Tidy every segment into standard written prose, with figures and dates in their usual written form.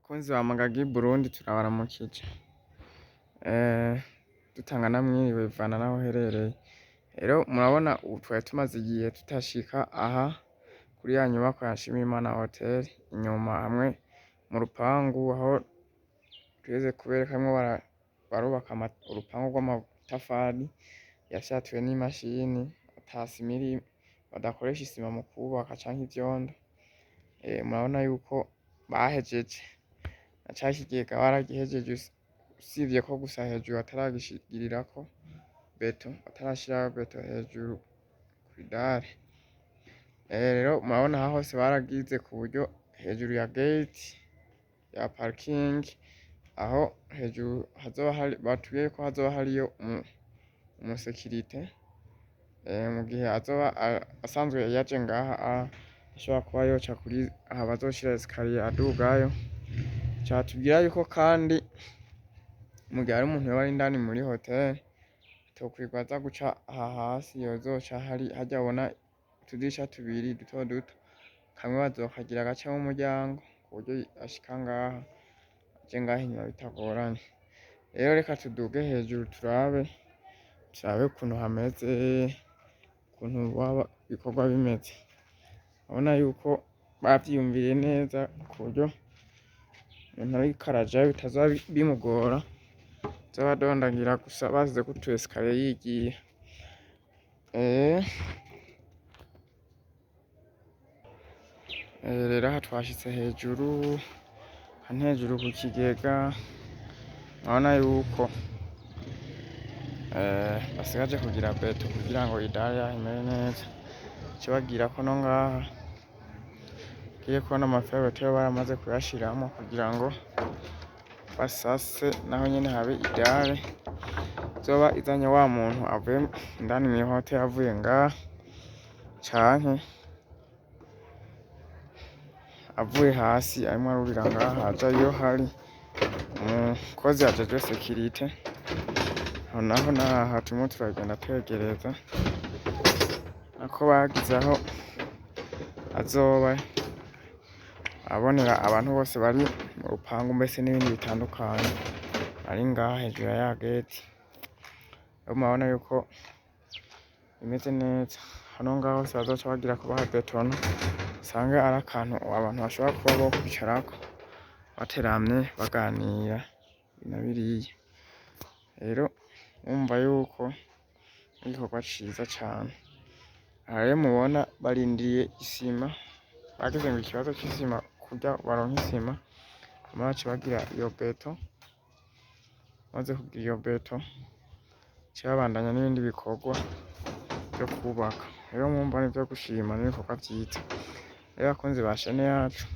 Bakunzi ba Magagi Burundi turabaramukije, dutanga namwiriwe bivana naho uherereye. Rero murabona ubu twari tumaze igihe tutashika aha kuri ya nyubako ya Nshimirimana Hotel, inyuma hamwe mu rupangu aho tugeze kubereka hamwe barubaka urupangu rw'amatafari yafyatuwe n'imashini, ata sima irimwo, badakoresha isima mu kubaka canke ivyondo. Murabona yuko bahejeje na ca kigega baragihejeje, usivye ko gusa hejuru bataragishigirirako beto, batarashiraho beto hejuru kw'idare. Rero murabona aha hose baragize ku buryo hejuru ya gate ya parking aho hejuru hazoba hari, batubwiye ko hazoba hariyo umusekirite, mu gihe azoba asanzwe yaje ngaha ashobora kuba yoca kuri aha bazoshira esikariye adugayo. Catubwira yuko kandi mu gihe hari umuntu yoba ari indani muri hotel atokwirwa aza guca aha hasi, yozoca harya ubona utudirisha tubiri duto duto, kamwe bazokagira agacamwo umuryango ku buryo ashika ngaha aje ngaha inyuma bitagoranye. Rero reka tuduge hejuru turabe ukuntu hameze, ukuntu ibikorwa bimeze. Urabona yuko bavyiyumviriye neza ku buryo umuntu ariko arajayo bitazoba bimugora, azoba adondagira gusa basizeko utu esikariye yigiye. Rero aha twashitse hejuru, hano hejuru ku kigega urabona yuko basigaje kugira beto kugira ngo idare yaho imere neza. Ico bagirako no ngaha ugiye kubona amaferabeteri baramaze kuyashiramwo kugira ngo basase naho nyene habe idare izoba izanye wa muntu avuye indani mw'ihotel avuye ngaha, canke avuye hasi arimwo arurira ngaha aja iyo hari umukozi ajejwe sekirite. Aho naho n'aha turiko turagenda twegereza, nako bagize aho azoba abonera abantu bose bari mu rupangu, mbese n'ibindi bitandukanye bari ngaha hejuru ya gate. Rero murabona yuko bimeze neza, hano ngaha hose bazoca bagira kubaha betona, usange ari akantu abantu bashobora kuba bokwicarako bateramye baganira na biriya. Rero urumva yuko ari igikorwa ciza cane. Aha rero mubona barindiriye isima, bagize ngo ikibazo c'isima kurya baronke isima, hama baca bagira iyo beto, bamaze kugira iyo beto baca babandanya n'ibindi bikorwa vyo kubaka. Rero mwumva n'ivyo gushima n'ibikorwa vyiza. Rero bakunzi ba shene yacu,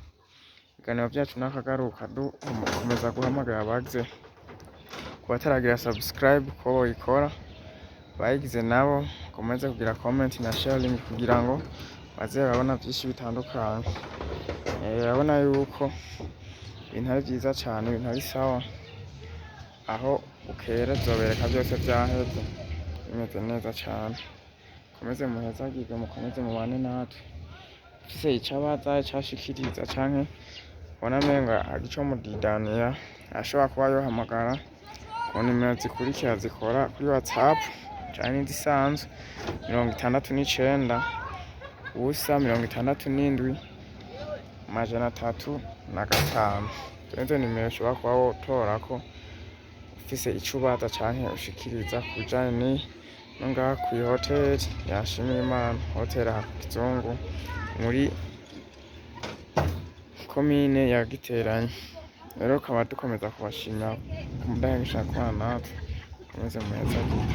ibiganiro vyacu nakagaruka, dukomeza guhamagara abagize kubataragira subscribe ko boyikora, bayigize nabo komeze kugira comment na sharing kugira ngo baze barabona vyinshi bitandukanye. Urabona yuko ibintu ari vyiza cane, ibintu ari sawa, aho bukera tuzobereka vyose vyaheze bimeze neza cane. Mukomeze muhezagirwe, mukomeze mubane natwe. Ufise ico abaza, ico ashikiriza canke ubona umenga hari ico mudidanira, arashobora kuba yohamagara ku nimero zikurikira zikora kuri WhatsApp canke n'izisanzwe: 69 ubusa 67 305. Izo nimero ushobora kuba wotorako ufise ico ubaza canke ushikiriza ku bijanye no ngaha kw'ihotel ya Nshimirimana Hotel aha ku Kizungu muri komine ya Giteranyi. Rero tukaba dukomeza kubashimira ku mudahemusha kubana natwe, mukomeze muhezagirwe.